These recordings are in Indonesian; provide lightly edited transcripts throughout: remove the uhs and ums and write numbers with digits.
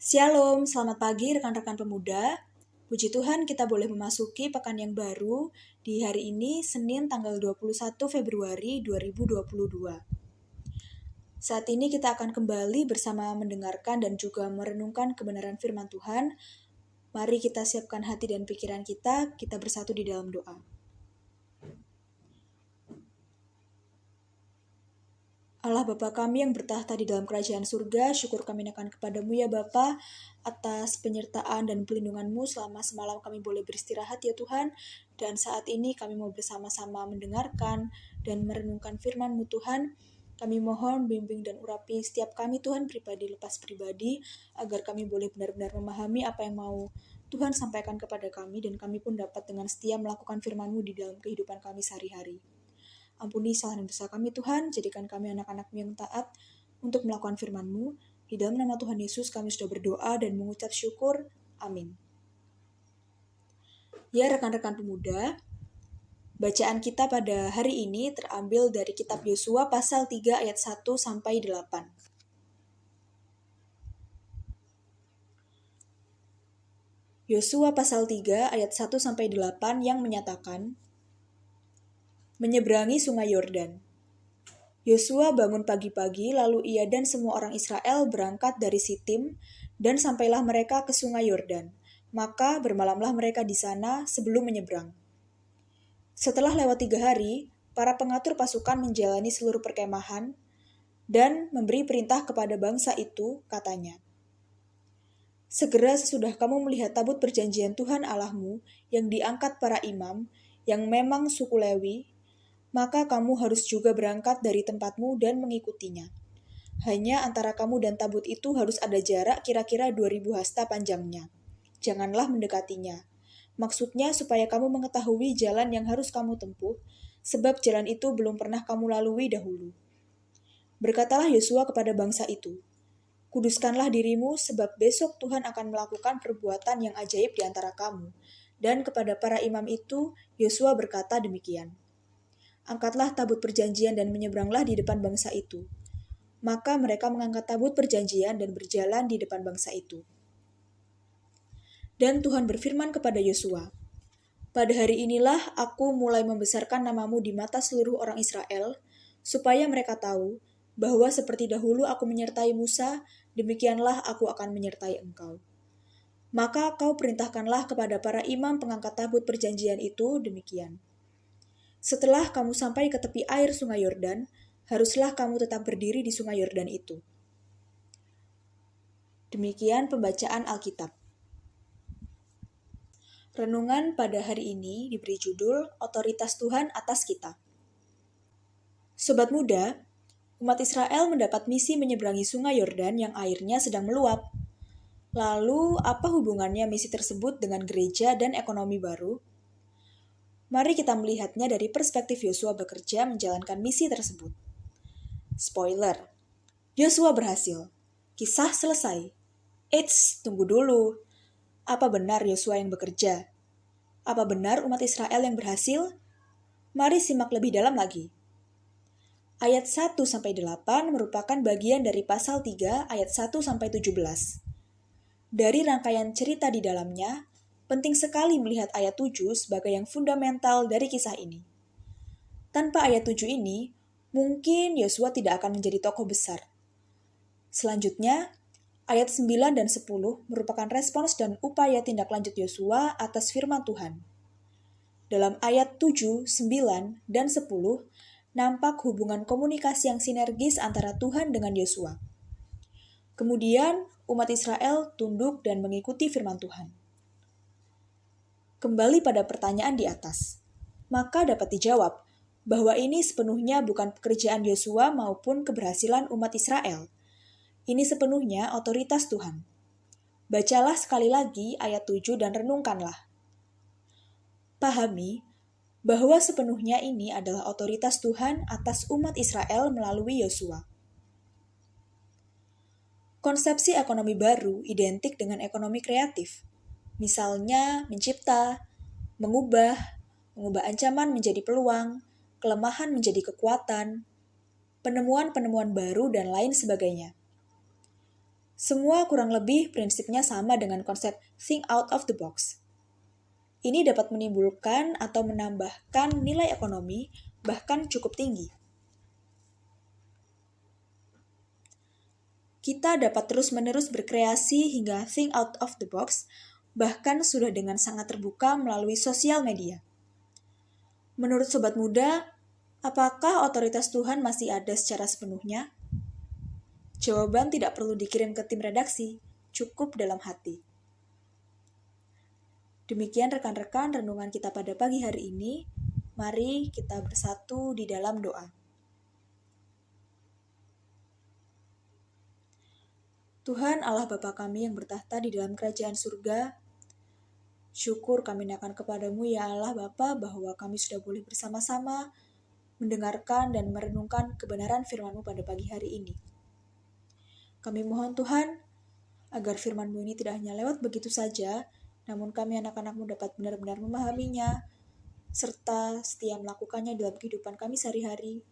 Shalom, selamat pagi rekan-rekan pemuda. Puji Tuhan kita boleh memasuki pekan yang baru di hari ini, Senin tanggal 21 Februari 2022. Saat ini kita akan kembali bersama mendengarkan dan juga merenungkan kebenaran firman Tuhan. Mari kita siapkan hati dan pikiran kita bersatu di dalam doa. Allah Bapa kami yang bertahta di dalam kerajaan surga, syukur kami naikkan kepadamu ya Bapa, atas penyertaan dan pelindungan-Mu selama semalam kami boleh beristirahat ya Tuhan, dan saat ini kami mau bersama-sama mendengarkan dan merenungkan firman-Mu Tuhan. Kami mohon bimbing dan urapi setiap kami Tuhan pribadi lepas pribadi, agar kami boleh benar-benar memahami apa yang mau Tuhan sampaikan kepada kami, dan kami pun dapat dengan setia melakukan firman-Mu di dalam kehidupan kami sehari-hari. Ampuni salah dan dosa kami Tuhan, jadikan kami anak-anak-Mu yang taat untuk melakukan firman-Mu. Di dalam nama Tuhan Yesus kami sudah berdoa dan mengucap syukur. Amin. Ya rekan-rekan pemuda, bacaan kita pada hari ini terambil dari kitab Yosua pasal 3 ayat 1 sampai 8. Yosua pasal 3 ayat 1 sampai 8 yang menyatakan, menyeberangi sungai Yordan. Yosua bangun pagi-pagi, lalu ia dan semua orang Israel berangkat dari Sitim, dan sampailah mereka ke sungai Yordan. Maka bermalamlah mereka di sana sebelum menyeberang. Setelah lewat 3 hari, para pengatur pasukan menjalani seluruh perkemahan, dan memberi perintah kepada bangsa itu, katanya, segera sesudah kamu melihat tabut perjanjian Tuhan Allahmu, yang diangkat para imam, yang memang suku Lewi, maka kamu harus juga berangkat dari tempatmu dan mengikutinya. Hanya antara kamu dan tabut itu harus ada jarak kira-kira 2000 hasta panjangnya. Janganlah mendekatinya. Maksudnya supaya kamu mengetahui jalan yang harus kamu tempuh, sebab jalan itu belum pernah kamu lalui dahulu. Berkatalah Yosua kepada bangsa itu, kuduskanlah dirimu, sebab besok Tuhan akan melakukan perbuatan yang ajaib di antara kamu. Dan kepada para imam itu, Yosua berkata demikian. Angkatlah tabut perjanjian dan menyeberanglah di depan bangsa itu. Maka mereka mengangkat tabut perjanjian dan berjalan di depan bangsa itu. Dan Tuhan berfirman kepada Yosua, pada hari inilah aku mulai membesarkan namamu di mata seluruh orang Israel, supaya mereka tahu bahwa seperti dahulu aku menyertai Musa, demikianlah aku akan menyertai engkau. Maka kau perintahkanlah kepada para imam pengangkat tabut perjanjian itu demikian. Setelah kamu sampai ke tepi air sungai Yordan, haruslah kamu tetap berdiri di sungai Yordan itu. Demikian pembacaan Alkitab. Renungan pada hari ini diberi judul Otoritas Tuhan atas kita. Sobat muda, umat Israel mendapat misi menyeberangi sungai Yordan yang airnya sedang meluap. Lalu, apa hubungannya misi tersebut dengan gereja dan ekonomi baru? Mari kita melihatnya dari perspektif Yosua bekerja menjalankan misi tersebut. Spoiler, Yosua berhasil. Kisah selesai. Eits, tunggu dulu. Apa benar Yosua yang bekerja? Apa benar umat Israel yang berhasil? Mari simak lebih dalam lagi. Ayat 1-8 merupakan bagian dari pasal 3 ayat 1-17. Dari rangkaian cerita di dalamnya, penting sekali melihat ayat 7 sebagai yang fundamental dari kisah ini. Tanpa ayat 7 ini, mungkin Yosua tidak akan menjadi tokoh besar. Selanjutnya, ayat 9 dan 10 merupakan respons dan upaya tindak lanjut Yosua atas firman Tuhan. Dalam ayat 7, 9, dan 10, nampak hubungan komunikasi yang sinergis antara Tuhan dengan Yosua. Kemudian, umat Israel tunduk dan mengikuti firman Tuhan. Kembali pada pertanyaan di atas, maka dapat dijawab bahwa ini sepenuhnya bukan pekerjaan Yosua maupun keberhasilan umat Israel. Ini sepenuhnya otoritas Tuhan. Bacalah sekali lagi ayat 7 dan renungkanlah. Pahami bahwa sepenuhnya ini adalah otoritas Tuhan atas umat Israel melalui Yosua. Konsepsi ekonomi baru identik dengan ekonomi kreatif. Misalnya mencipta, mengubah ancaman menjadi peluang, kelemahan menjadi kekuatan, penemuan-penemuan baru, dan lain sebagainya. Semua kurang lebih prinsipnya sama dengan konsep think out of the box. Ini dapat menimbulkan atau menambahkan nilai ekonomi bahkan cukup tinggi. Kita dapat terus-menerus berkreasi hingga think out of the box, bahkan sudah dengan sangat terbuka melalui sosial media. Menurut Sobat Muda, apakah otoritas Tuhan masih ada secara sepenuhnya? Jawaban tidak perlu dikirim ke tim redaksi, cukup dalam hati. Demikian rekan-rekan renungan kita pada pagi hari ini. Mari kita bersatu di dalam doa. Tuhan Allah Bapa kami yang bertahta di dalam kerajaan surga, syukur kami naikkan kepadamu ya Allah Bapa bahwa kami sudah boleh bersama-sama mendengarkan dan merenungkan kebenaran firman-Mu pada pagi hari ini. Kami mohon Tuhan, agar firman-Mu ini tidak hanya lewat begitu saja, namun kami anak-anak-Mu dapat benar-benar memahaminya, serta setia melakukannya dalam kehidupan kami sehari-hari,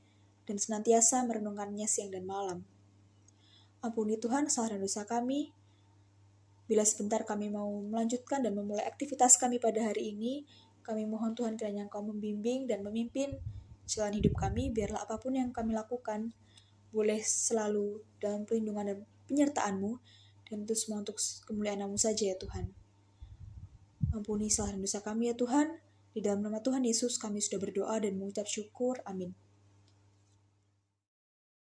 dan senantiasa merenungkannya siang dan malam. Ampuni Tuhan kesalahan dan dosa kami. Bila sebentar kami mau melanjutkan dan memulai aktivitas kami pada hari ini, kami mohon Tuhan kiranya Engkau membimbing dan memimpin jalan hidup kami, biarlah apapun yang kami lakukan, boleh selalu dalam perlindungan dan penyertaan-Mu, dan itu semua untuk kemuliaan Nama-Mu saja ya Tuhan. Ampuni kesalahan dan dosa kami ya Tuhan. Di dalam nama Tuhan Yesus kami sudah berdoa dan mengucap syukur. Amin.